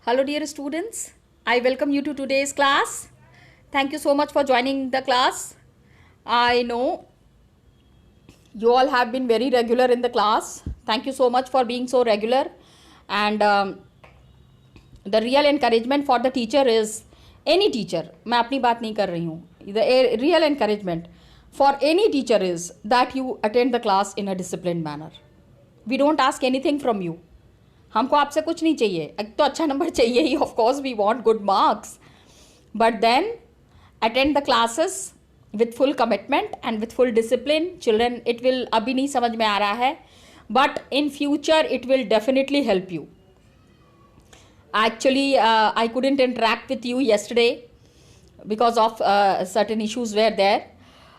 Hello dear students, I welcome you to today's class. Thank you so much for joining the class. I know you all have been very regular in the class. Thank you so much for being so regular. And the real encouragement for the teacher is any teacher. मैं अपनी बात नहीं कर रही हूँ. The real encouragement for any teacher is that you attend the class in a disciplined manner. We don't ask anything from you. हमको आपसे कुछ नहीं चाहिए. एक तो अच्छा नंबर चाहिए ही. Of course we want good marks. But then attend the classes with full commitment and with full discipline. Children, it will अभी नहीं समझ में आ रहा है. But in future it will definitely help you. Actually, I couldn't interact with you yesterday because of certain issues were there.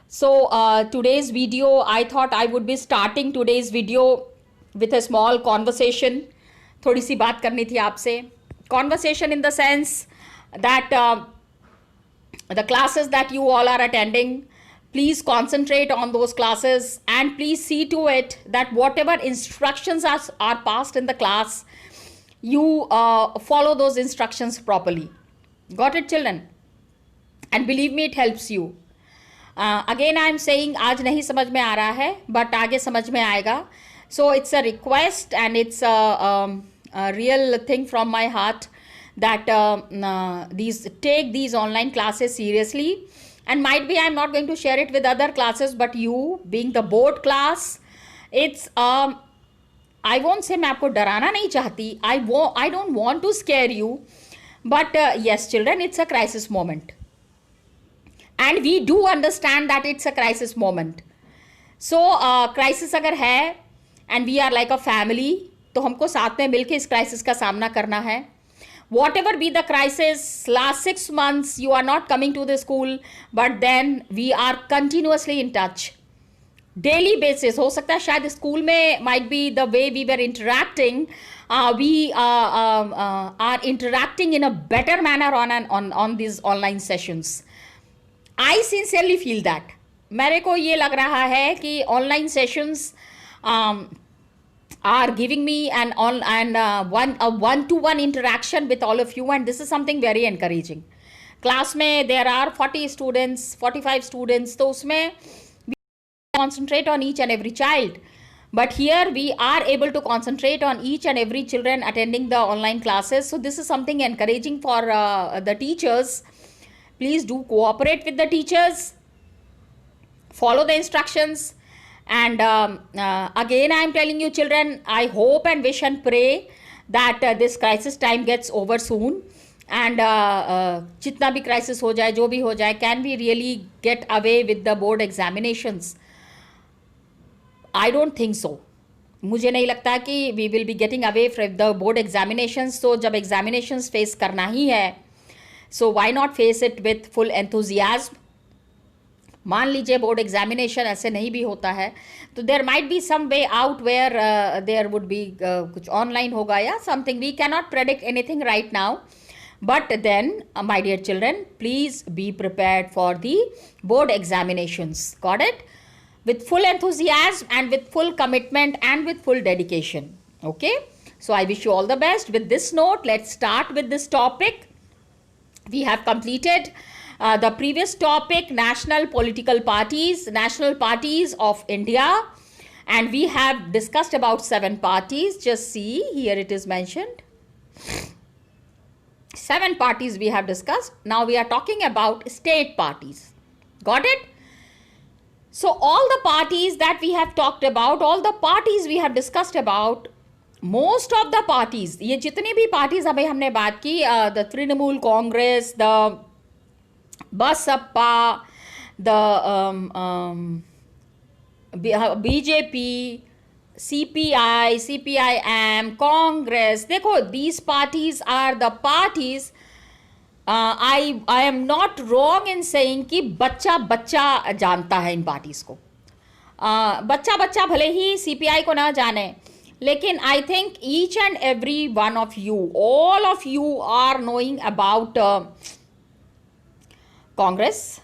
So today's video, I thought I would be starting today's video with a small conversation. थोड़ी सी बात करनी थी आपसे. Conversation in the sense that the classes that you all are attending, please concentrate on those classes and please see to it that whatever instructions are passed in the class, you follow those instructions properly. Got it, children? And believe me, it helps you. Again, I am saying आज नहीं समझ में आ रहा है, but आगे समझ में आएगा. So it's a request and it's a real thing from my heart that take these online classes seriously. And might be I'm not going to share it with other classes, but you being the board class, it's I won't say मैं आपको डराना नहीं चाहती. I don't want to scare you, but yes, children, it's a crisis moment, and we do understand that it's a crisis moment. So crisis अगर है and we are like a family, तो हमको साथ में मिलके इस क्राइसिस का सामना करना है. Whatever be the crisis, last 6 months you are not coming to the school, but then we are continuously in touch. Daily basis. हो सकता है शायद स्कूल में might be the way we were interacting, we are interacting in a better manner on these online sessions. I sincerely feel that. मेरे को ये लग रहा है कि online sessions are giving me a one-to-one interaction with all of you, and this is something very encouraging. Class में there are 40 students, 45 students, तो उसमें we concentrate on each and every child. But here we are able to concentrate on each and every children attending the online classes. So this is something encouraging for the teachers. Please do cooperate with the teachers. Follow the instructions. And again, I am telling you, children, I hope and wish and pray that this crisis time gets over soon. And जितना भी crisis हो जाए, जो भी हो जाए, can we really get away with the board examinations? I don't think so. मुझे नहीं लगता कि we will be getting away from the board examinations. So जब examinations face करना ही है, so why not face it with full enthusiasm? मान लीजिए board examination ऐसे नहीं भी होता है, तो there might be some way out where there would be कुछ ऑनलाइन होगा या something. We can not predict anything right now, but then my dear children, please be prepared for the board examinations. Got it? with full enthusiasm and with full commitment and with full dedication. Okay, so I wish you all the best. With this note, let's start with this topic. We have completed the previous topic, national political parties, national parties of India, and we have discussed about 7 parties. Just see here, it is mentioned 7 parties we have discussed. Now we are talking about state parties. Got it? So all the parties that we have talked about, all the parties we have discussed about, most of the parties, ये जितनी भी parties अभी हमने बात की, the Trinamool Congress, the Basappa, the BJP, CPI, CPIM, Congress, देखो, these parties are the parties. I am not wrong in saying कि बच्चा बच्चा जानता है इन पार्टीज को. बच्चा बच्चा भले ही CPI को ना जाने, लेकिन I think each and every one of you, all of you are knowing about Congress,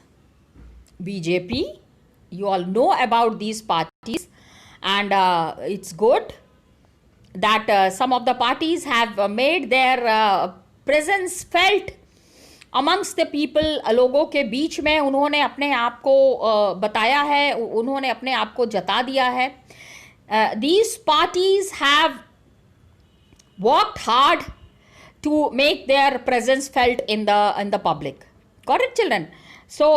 BJP. You all know about these parties, and it's good that some of the parties have made their presence felt amongst the people, लोगों के बीच में उन्होंने अपने आप को बताया है, उन्होंने अपने आप को जता दिया है. These parties have worked hard to make their presence felt in the public. Got it, children? So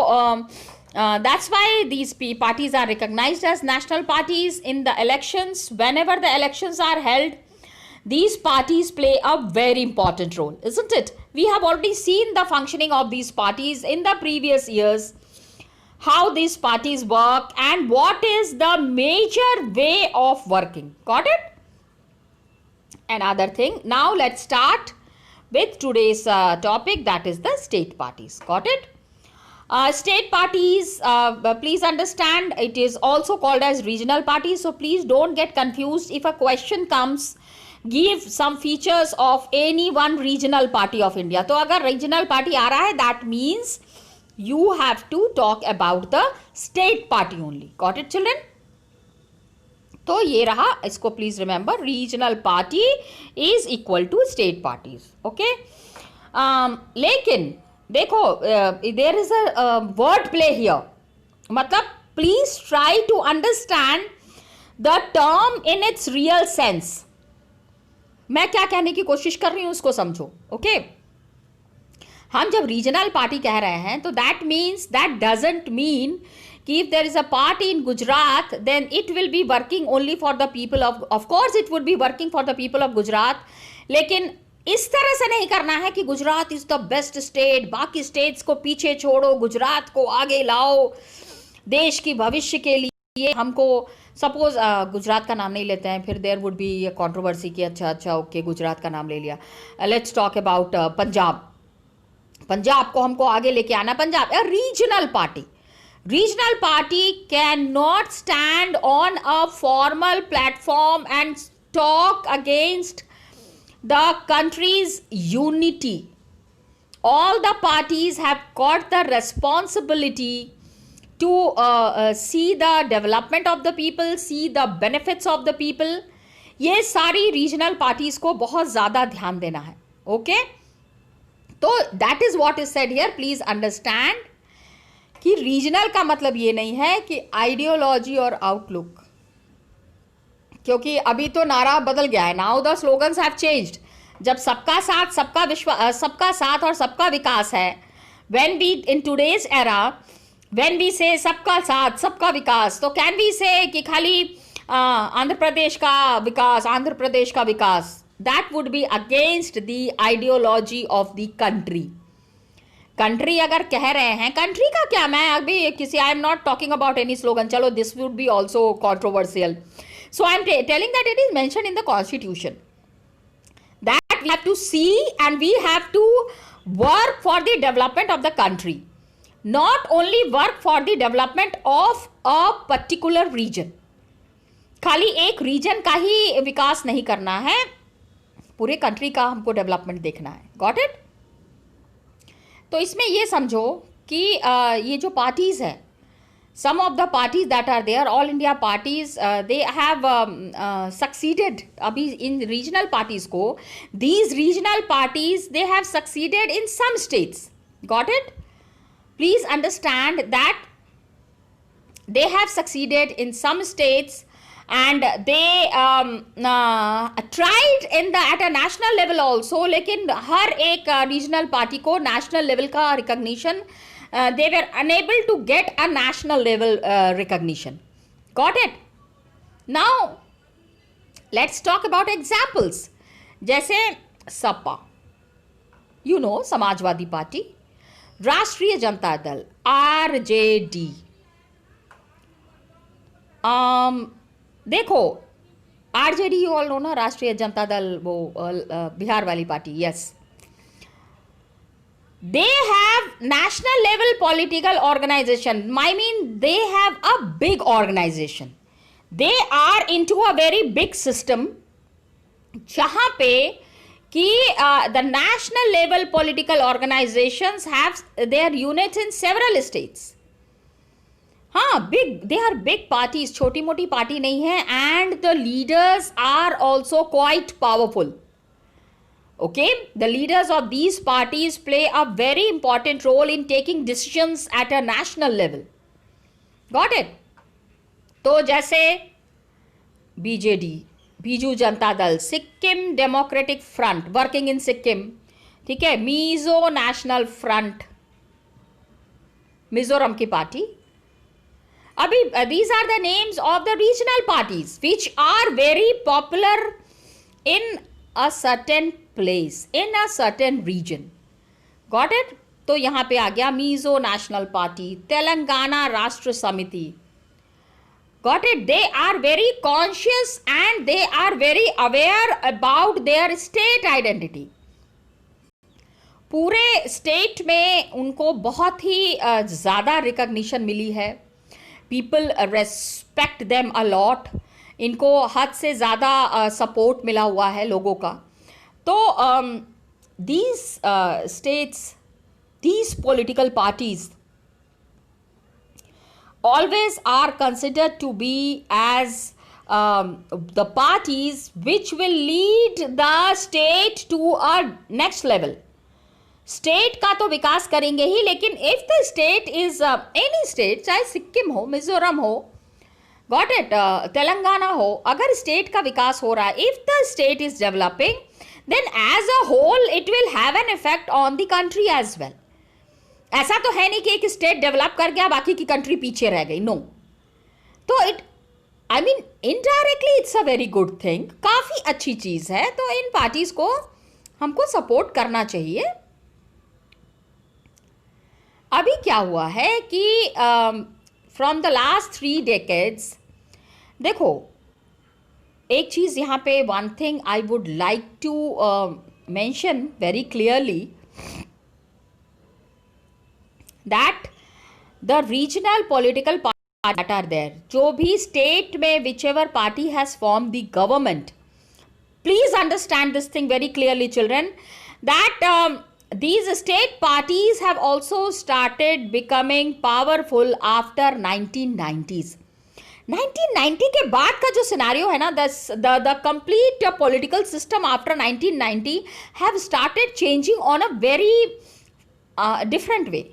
that's why these parties are recognized as national parties. In the elections, whenever the elections are held, these parties play a very important role, isn't it? We have already seen the functioning of these parties in the previous years, how these parties work and what is the major way of working. Got it? Another thing. Now let's start with today's topic, that is the state parties. Got it? State parties, please understand, it is also called as regional parties. So please don't get confused. If a question comes, give some features of any one regional party of India. तो अगर regional party आ रहा है, that means you have to talk about the state party only. Got it, children? तो ये रहा, इसको please remember, regional party is equal to state parties. Okay? लेकिन देखो, there is a word play here. मतलब please try to understand the term in its real sense. मैं क्या कहने की कोशिश कर रही हूँ उसको समझो. ओके, हम जब रीजनल पार्टी कह रहे हैं तो that means, that doesn't mean कि if there is a party in Gujarat then it will be working only for the people of course it would be working for the people of Gujarat. लेकिन इस तरह से नहीं करना है कि Gujarat is the best state, बाकी स्टेट्स को पीछे छोड़ो, गुजरात को आगे लाओ देश की भविष्य के लिए. हमको सपोज गुजरात का नाम नहीं लेते हैं, फिर देयर वुड बी कंट्रोवर्सी कि अच्छा ओके गुजरात का नाम ले लिया. Let's talk about Punjab. Punjab को हमको आगे लेके आना. Punjab a regional party. Regional party can not stand on a formal platform and talk against the countries unity. All the parties have got the responsibility to see the development of the people, see the benefits of the people. ये सारी regional parties को बहुत ज़्यादा ध्यान देना है. Okay, तो that is what is said here. Please understand कि रीजनल का मतलब ये नहीं है कि आइडियोलॉजी और आउटलुक, क्योंकि अभी तो नारा बदल गया है. Now the slogans have changed. जब सबका साथ, सबका विश्वास, सबका साथ और सबका विकास है, when we in today's era when we say सबका साथ सबका विकास, तो कैन वी से कि खाली आंध्र प्रदेश का विकास, आंध्र प्रदेश का विकास, that would be against the ideology of the country. Country अगर कह रहे हैं, कंट्री का क्या, मैं अभी किसी, I am not talking about any slogan. चलो, this would be also controversial. So I am telling that it is mention in the constitution that we have to see and we have to work for the development of the country, not only work for the development of a particular region. खाली एक reason का ही विकास नहीं करना है, पूरे country का हमको development देखना है. Got it? तो इसमें ये समझो कि ये जो पार्टीज है, some of the parties that are there, all India parties, they have succeeded. Abhi in regional parties ko, these regional parties, they have succeeded in some states. Got it? Please understand that they have succeeded in some states and they tried at a national level also. लेकिन हर एक regional party को national level का recognition, they were unable to get a national level recognition. Got it? Now let's talk about examples. जैसे Sapa, you know, Samajwadi party, राष्ट्रीय Janata Dal, RJD. देखो, RJD you all know ना, राष्ट्रीय जनता दल, वो बिहार वाली party. yes, they have national level political organization. I mean, they have a big organization. They are into a very big system जहाँ पे कि the national level political organizations have their units in several states. हाँ, big, they are big parties, छोटी मोटी party नहीं है, and the leaders are also quite powerful. Okay, the leaders of these parties play a very important role in taking decisions at a national level. Got it? तो जैसे BJD, Biju Janata Dal, Sikkim democratic front working in Sikkim, ठीक है, Mizo national front Mizoram की party. अभी these are the names of the regional parties which are very popular in a certain place, in a certain region. Got it? तो यहाँ पे आ गया मिजो नेशनल पार्टी, तेलंगाना राष्ट्र समिति. Got it? They are very conscious and they are very aware about their state identity. पूरे state में उनको बहुत ही ज़्यादा रिकग्निशन मिली है. People respect them a lot. इनको हद से ज़्यादा सपोर्ट मिला हुआ है लोगों का. तो these states, these political parties always are considered to be as the parties which will lead the state to a next level. State का तो विकास करेंगे ही, लेकिन if the state is any state, चाहे सिक्किम हो, मिजोरम हो, गॉट इट, तेलंगाना हो, अगर state का विकास हो रहा है, if the state is developing, then as a whole it will have an effect on the country as well. ऐसा तो है नहीं कि एक स्टेट डेवलप कर गया बाकी की कंट्री पीछे रह गई. नो. तो it, I mean, indirectly it's a very good thing. काफ़ी अच्छी चीज़ है. तो इन पार्टीज को हमको सपोर्ट करना चाहिए. अभी क्या हुआ है कि फ्रॉम द लास्ट 3 decades, देखो एक चीज़ यहाँ पे, one thing I would like to mention very clearly, that the regional political party that are there, जो भी स्टेट में whichever party has form the government, please understand this thing very clearly, children, that these state parties have also started becoming powerful after 1990s. 1990 के बाद का जो scenario है ना, the complete political system after 1990 have started changing on a very different way.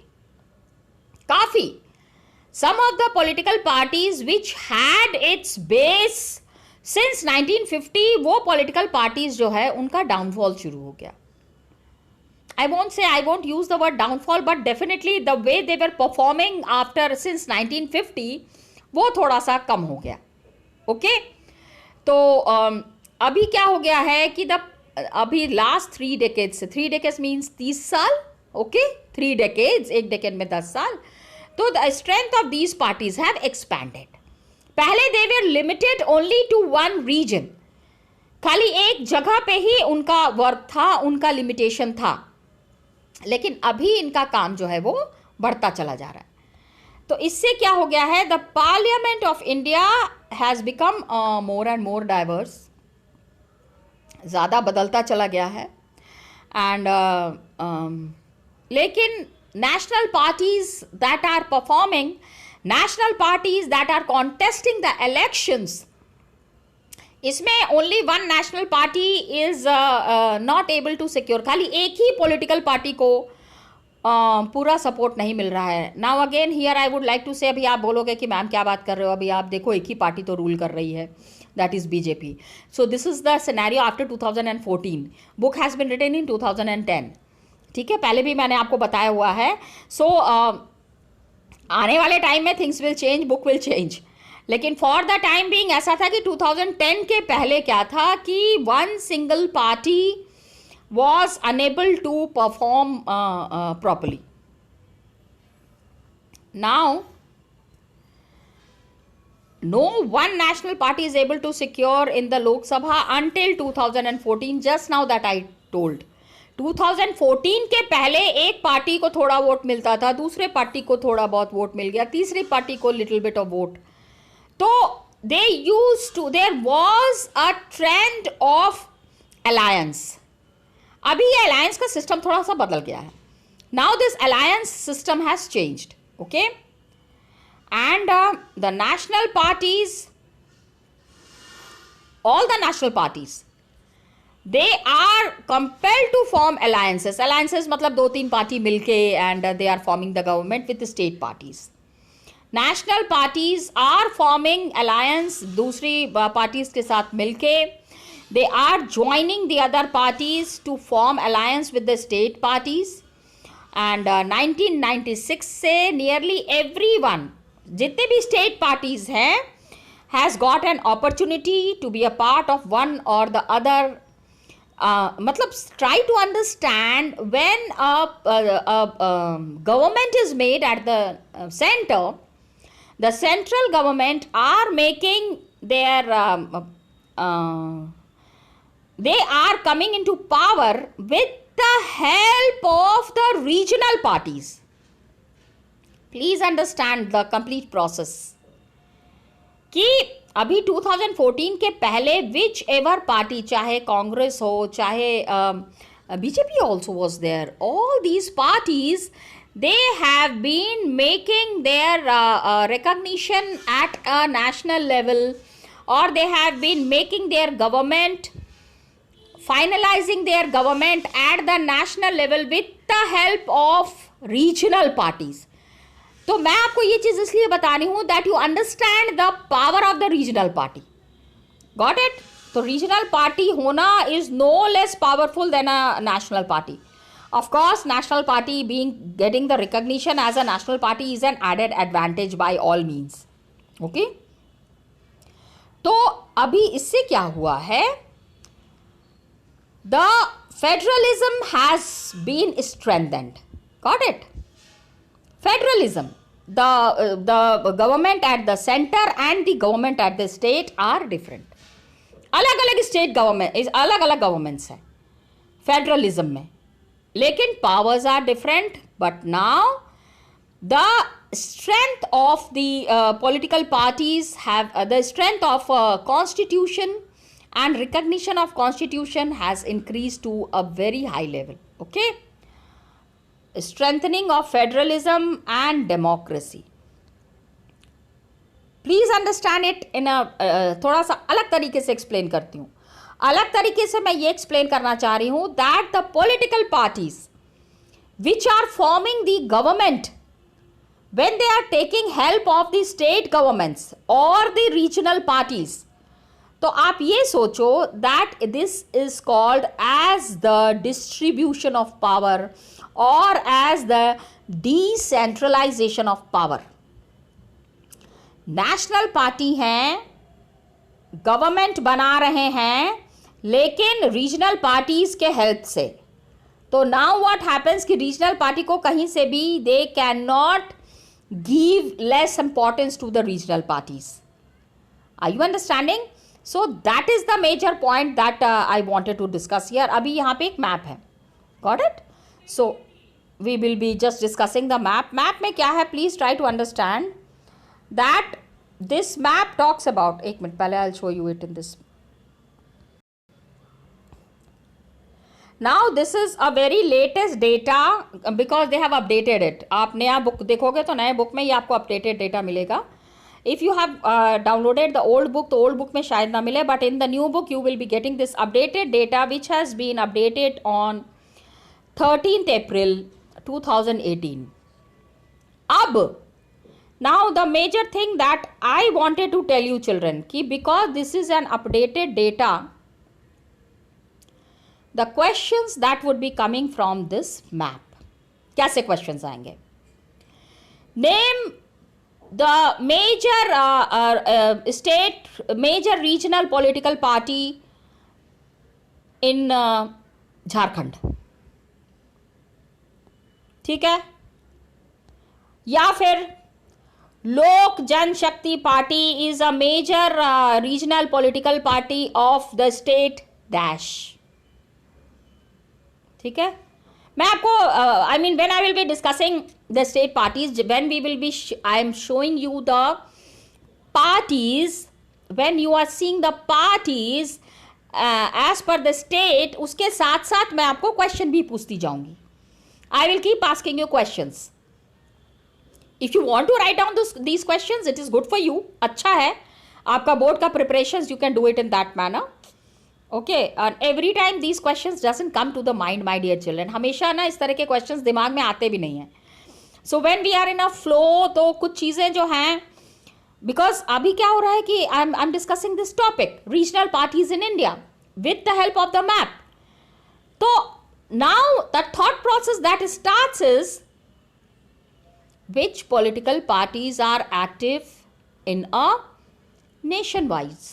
काफ़ी. Some of the political parties which had its base since 1950, वो political parties जो है उनका डाउनफॉल शुरू हो गया. I won't use the word downfall, but definitely the way they were performing after since 1950, वो थोड़ा सा कम हो गया. ओके. तो अभी क्या हो गया है कि अभी लास्ट 3 decades से, 3 decades मीन्स 30 साल. ओके, 3 decades, एक डेकेड में 10 साल. तो the strength of these parties have expanded. पहले they were limited only to one region. खाली एक जगह पे ही उनका वर्क था, उनका लिमिटेशन था. लेकिन अभी इनका काम जो है वो बढ़ता चला जा रहा है. तो इससे क्या हो गया है, the parliament of India has become more and more diverse. ज़्यादा बदलता चला गया है. एंड लेकिन national parties that are performing, national parties that are contesting the elections, इसमें only one national party is not able to secure. खाली एक ही political party को पूरा सपोर्ट नहीं मिल रहा है. Now again here I would like to say, अभी आप बोलोगे कि मैम क्या बात कर रहे हो, अभी आप देखो एक ही पार्टी तो रूल कर रही है, that is BJP. So this is the scenario after 2014. Book has been written in 2010. ठीक है, पहले भी मैंने आपको बताया हुआ है. सो आने वाले टाइम में things will change, book will change. लेकिन फॉर द टाइम बीइंग ऐसा था कि 2010 के पहले क्या था कि one single party was unable to perform properly. Now no one national party is able to secure in the Lok Sabha until 2014, just now that I told. 2014 के पहले एक पार्टी को थोड़ा वोट मिलता था, दूसरे पार्टी को थोड़ा बहुत वोट मिल गया, तीसरी पार्टी को लिटिल बिट ऑफ वोट. तो they used to, there was a trend of alliance. अभी ये alliance का सिस्टम थोड़ा सा बदल गया है. Now this alliance system has changed. Okay? And the national parties, all the national parties, they are compelled to form alliances. Alliances मतलब 2-3 party मिलके and they are forming the government with the state parties. National parties are forming alliance दूसरी parties के साथ मिलके. They are joining the other parties to form alliance with the state parties. And 1996 से nearly everyone, जितने भी state parties हैं, has got an opportunity to be a part of one or the other. मतलब try to understand when a government is made at the center, the central government are making their they are coming into power with the help of the regional parties. Please understand the complete process. कि अभी 2014 के पहले which ever party, चाहे कांग्रेस हो, चाहे BJP also was there, all these parties they have been making their recognition at a national level, or they have been making their government, finalizing their government at the national level with the help of regional parties. तो मैं आपको ये चीज इसलिए बता रही हूं that you understand the power of the regional party. Got it? तो रीजनल पार्टी होना is no less powerful than a national party. Of course national party being getting the recognition as a national party is an added advantage by all means. Okay, तो अभी इससे क्या हुआ है, the federalism has been strengthened. Got it? Federalism, the government at the center and the government at the state are different. अलग अलग state government, अलग अलग गवर्नमेंट्स हैं फेडरलिज्म में, लेकिन powers are different. But now the strength of the political parties have the strength of constitution and recognition of constitution has increased to a very high level. Okay, strengthening of federalism and democracy. Please understand it in a थोड़ा सा अलग तरीके से explain करती हूँ. अलग तरीके से मैं ये एक्सप्लेन करना चाह रही हूँ that the political parties which are forming the government when they are taking help of the state governments or the regional parties, तो आप ये सोचो that this is called as the distribution of power or as the decentralization of power. National party हैं, government बना रहे हैं, लेकिन regional parties के हेल्प से. तो नाउ व्हाट हैपेंस कि रीजनल पार्टी को कहीं से भी they can not give less importance to the regional parties. Are you understanding? So that is the major point that I wanted to discuss here. अभी यहाँ पे एक मैप है. Got it? So we will be just discussing the map. Map में क्या है? Please try to understand that this map talks about, एक minute पहले I'll show you it in this. Now this is a very latest data because they have updated it. आप नया book देखोगे तो नए बुक में ये आपको अपडेटेड डेटा मिलेगा. If you have downloaded the old book, तो old book में शायद ना मिले, but in the new book you will be getting this updated data which has been updated on 13th April 2018. अब now the major thing that I wanted to tell you children कि because this is an updated data, the questions that would be coming from this map, कैसे questions आएंगे? Name the major state, major regional political party in Jharkhand. ठीक है? या फिर लोक जनशक्ति party is a major regional political party of the state dash. ठीक है? मैं आपको I mean when I will be discussing the state parties, when we will be I am showing you the parties, when you are seeing the parties as per the state, उसके साथ साथ मैं आपको question भी पूछती जाऊंगी. I will keep asking you questions. If you want to write down these questions, it is good for you. अच्छा है, आपका बोर्ड का preparations you can do it in that manner. Okay, and every time these questions doesn't come to the mind my dear children, हमेशा ना इस तरह के questions दिमाग में आते भी नहीं हैं. So when we are in a flow, तो कुछ चीज़ें जो हैं, बिकॉज अभी क्या हो रहा है कि I am discussing this topic, regional parties in India with the help of the map. तो now the thought process that starts is which political parties are active in a nation wise,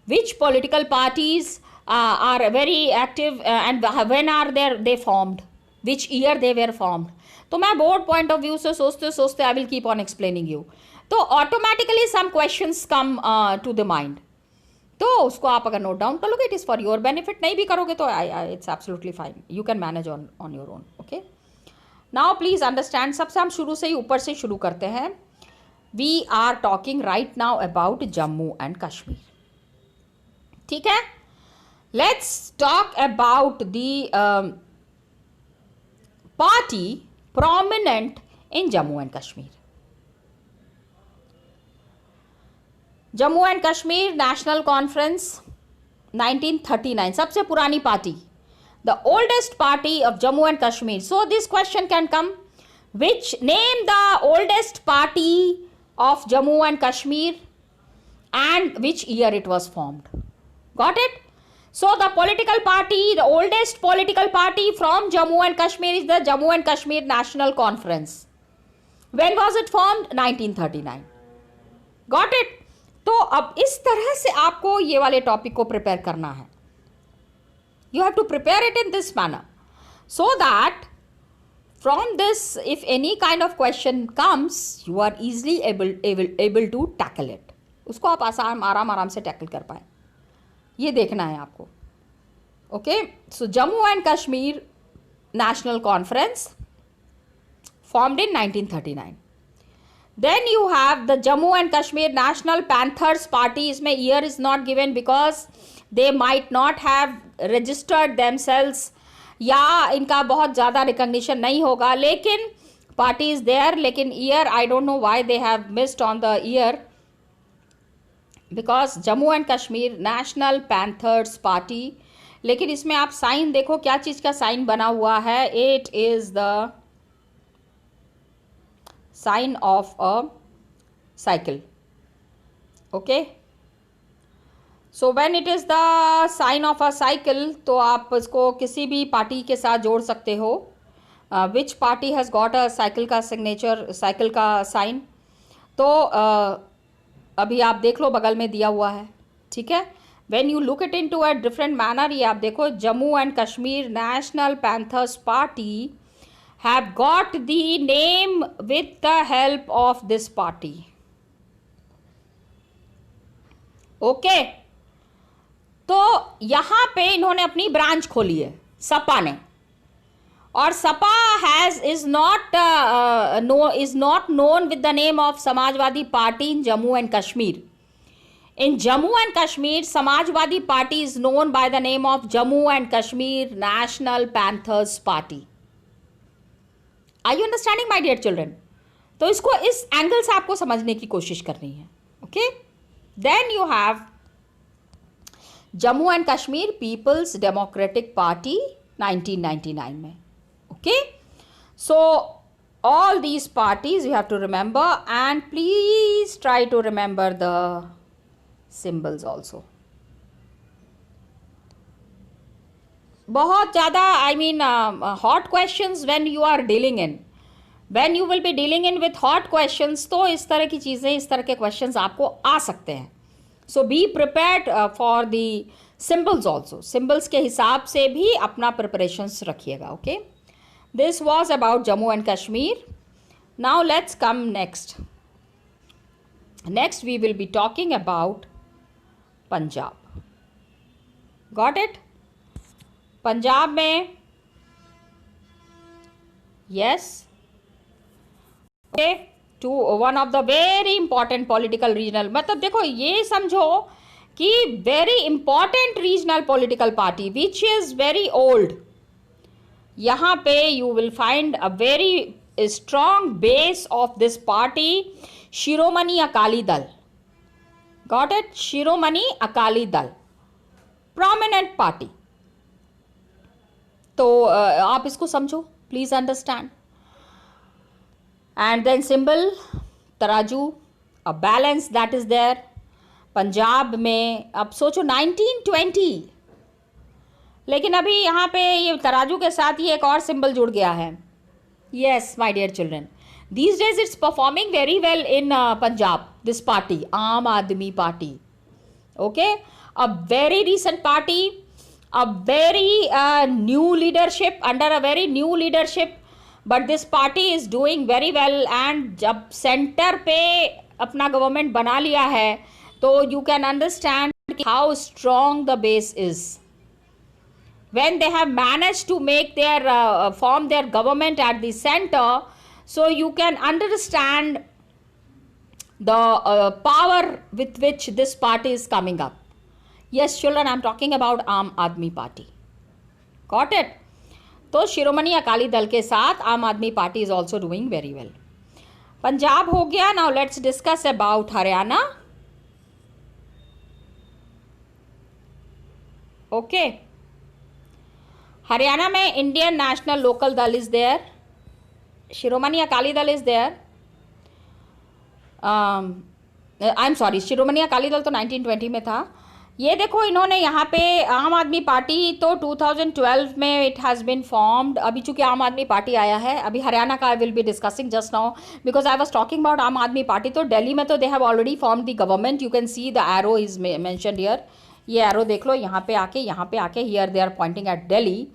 which political parties are very active, and when are they formed, which year they were formed. तो मैं board point of view से सोचते सोचते I will keep on explaining you, तो automatically some questions come to the mind. तो उसको आप अगर नोट डाउन कर लोगे, it is for your benefit. नहीं भी करोगे तो it's absolutely fine, you can manage on your own. Okay, now please understand. सबसे हम शुरू से ही ऊपर से शुरू करते हैं. We are talking right now about Jammu and Kashmir. ठीक है, let's talk about the party prominent in Jammu and Kashmir. Jammu and Kashmir National Conference 1939, सबसे पुरानी पार्टी, the oldest party of Jammu and Kashmir. So this question can come, which name the oldest party of Jammu and Kashmir and which year it was formed. Got it? So the political party, the oldest political party from Jammu and Kashmir is the Jammu and Kashmir National Conference. When was it formed? 1939. Got it? तो अब इस तरह से आपको ये वाले topic को prepare करना है. You have to prepare it in this manner, so that from this, if any kind of question comes, you are easily able to tackle it. उसको आप आराम से टैकल कर पाए, ये देखना है आपको. Okay, so Jammu and Kashmir National conference formed in 1939. Then you have the Jammu and Kashmir National Panthers Party. इसमें year is not given because they might not have registered themselves, या इनका बहुत ज़्यादा रिकग्निशन नहीं होगा, लेकिन पार्टी इज़ देयर. लेकिन year I don't know why they have missed on the year, because Jammu and Kashmir National Panthers party. लेकिन इसमें आप साइन देखो, क्या चीज़ का साइन बना हुआ है. It is the sign of a cycle. Okay, so when it is the sign of a cycle, तो आप इसको किसी भी पार्टी के साथ जोड़ सकते हो. विच party has got a cycle का सिग्नेचर, साइकिल का साइन. तो अभी आप देख लो, बगल में दिया हुआ है. ठीक है, when you look it into a different manner, ये आप देखो, Jammu and Kashmir National Panthers Party have got the name with the help of this party. Okay, तो यहाँ पे इन्होंने अपनी ब्रांच खोली है, सपा ने. और Sapa is not known with the name of Samajwadi Party in Jammu and Kashmir. In Jammu and Kashmir Samajwadi Party is known by the name of Jammu and Kashmir National Panthers Party. Are you understanding my dear children? तो इसको इस एंगल से आपको समझने की कोशिश करनी है. Okay, then you have Jammu and Kashmir Peoples Democratic Party 1999 में. Okay, so all these parties you have to remember, and please try to remember the symbols also. बहुत ज़्यादा I mean hot questions when you are dealing in, when you will be dealing in with hot questions, तो इस तरह की चीज़ें, इस तरह के क्वेश्चंस आपको आ सकते हैं. So be prepared for the symbols also. Symbols के हिसाब से भी अपना प्रिपरेशंस रखिएगा. Okay, this was about Jammu and Kashmir. Now let's come next. Next we will be talking about Punjab. Got it? Punjab में yes, okay, to one of the very important political regional, मतलब देखो ये समझो कि very important regional political party which is very old. यहाँ पे you will find a very strong base of this party, Shiromani Akali Dal. Got it? शिरोमणि अकाली दल. prominent party. तो आप इसको समझो, please understand. And then symbol तराजू, a balance that is there. Punjab में अब सोचो 1920, लेकिन अभी यहाँ पे ये तराजू के साथ ही एक और सिंबल जुड़ गया है. Yes my dear children, these days it's performing very well in Punjab, this party, Aam Aadmi Party. Okay, a very recent party, a very new leadership, under a very new leadership, but this party is doing very well. And जब center पे अपना government बना लिया है, तो you can understand how strong the base is. When they have managed to make their form their government at the center, so you can understand the power with which this party is coming up. Yes children, I am talking about Aam Aadmi Party. Got it? तो शिरोमणि अकाली दल के साथ आम Aadmi party is also doing very well. Punjab हो गया. Now let's discuss about Haryana. Okay, Haryana में Indian National Local Dal is there, Shiromani Akali Dal is there. I am sorry, Shiromani Akali Dal तो 1920 में था. ये देखो इन्होंने यहाँ पे आम आदमी पार्टी तो 2012 में इट हैज़ बीन फॉर्म्ड. अभी चूंकि आम आदमी पार्टी आया है, अभी हरियाणा का I will be discussing just now because I was talking about Aam Aadmi Party. तो दिल्ली में तो they have already form the government. You can see the arrow is mentioned here. ये एरो देख लो, यहाँ पे आके here they are pointing at Delhi.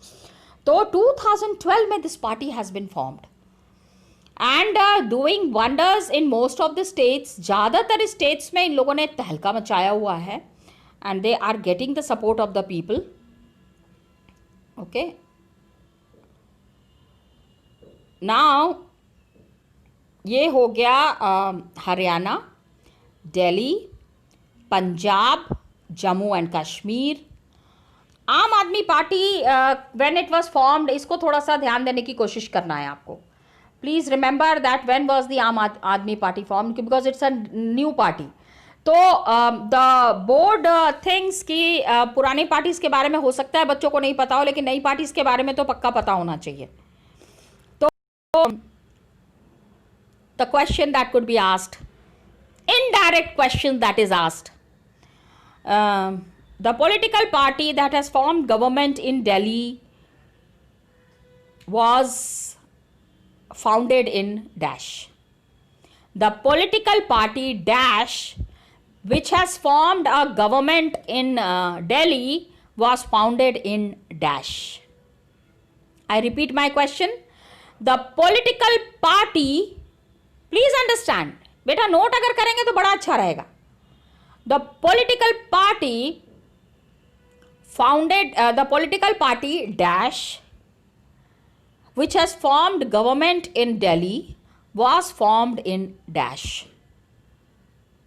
तो 2012 में this party has been formed and doing wonders in most of the states. ज़्यादातर states में इन लोगों ने तहलका मचाया हुआ है and they are getting the support of the people. Okay, now ये हो गया Haryana, Delhi, Punjab, Jammu and Kashmir. Aam Aadmi Party when it was formed, इसको थोड़ा सा ध्यान देने की कोशिश करना है आपको. Please remember that when was the आम Aadmi party formed, because it's a new party. तो द बोर्ड थिंग्स की पुरानी पार्टीज के बारे में हो सकता है बच्चों को नहीं पता हो, लेकिन नई पार्टीज के बारे में तो पक्का पता होना चाहिए. तो the question that could be asked, indirect question that is asked, the political party that has formed government in Delhi was founded in dash. The political party dash which has formed a government in Delhi was founded in dash. I repeat my question. The political party, please understand, बेटा note अगर करेंगे तो बड़ा अच्छा रहेगा. The political party founded the political party dash which has formed government in Delhi was formed in dash.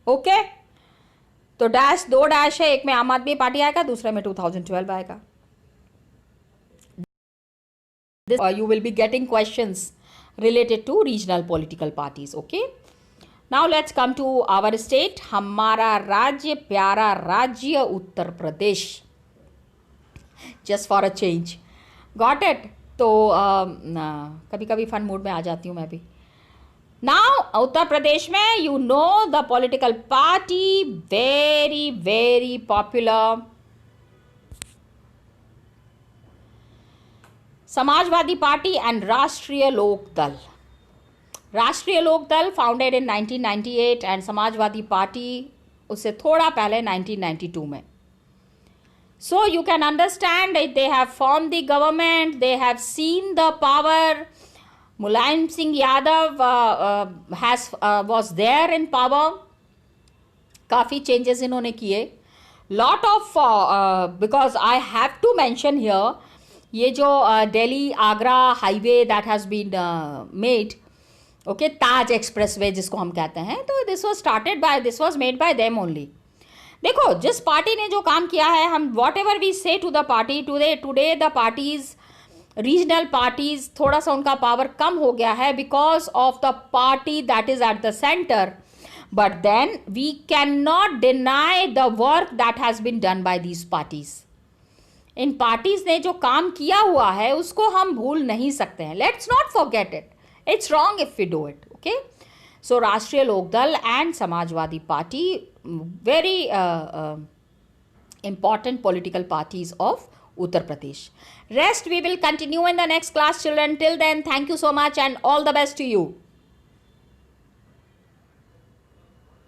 Okay, तो dash, दो dash है, एक में आम आदमी पार्टी आएगा, दूसरे में 2012 आएगा. You will be getting questions related to regional political parties. Okay, now let's come to our state. हमारा राज्य, प्यारा राज्य Uttar Pradesh. Just for a change. Got it? तो कभी कभी फन मूड में आ जाती हूँ मैं भी. नाउ उत्तर प्रदेश में you know the political party, very very popular, Samajwadi party and राष्ट्रीय लोक दल. राष्ट्रीय लोक दल founded in 1998 and Samajwadi party उससे थोड़ा पहले 1992 में. So you can understand that they have formed the government, they have seen the power. Mulayam Singh Yadav was there in power. काफ़ी changes इन्होंने किए. Lot of because I have to mention here, ये जो Delhi Agra highway that has been made, okay, Taj Expressway जिसको हम कहते हैं, तो this was made by them only. देखो जिस पार्टी ने जो काम किया है, हम whatever we say to the party today the parties, regional parties, थोड़ा सा उनका पावर कम हो गया है because of the party that is at the centre. But then we can not deny the work that has been done by these parties. इन parties ने जो काम किया हुआ है उसको हम भूल नहीं सकते हैं. Let's not forget it. It's wrong if we do it. Okay. So Rashtriya Lokdal and Samajwadi party, very important political parties of Uttar Pradesh. Rest we will continue in the next class, children. Till then, thank you so much and all the best to you.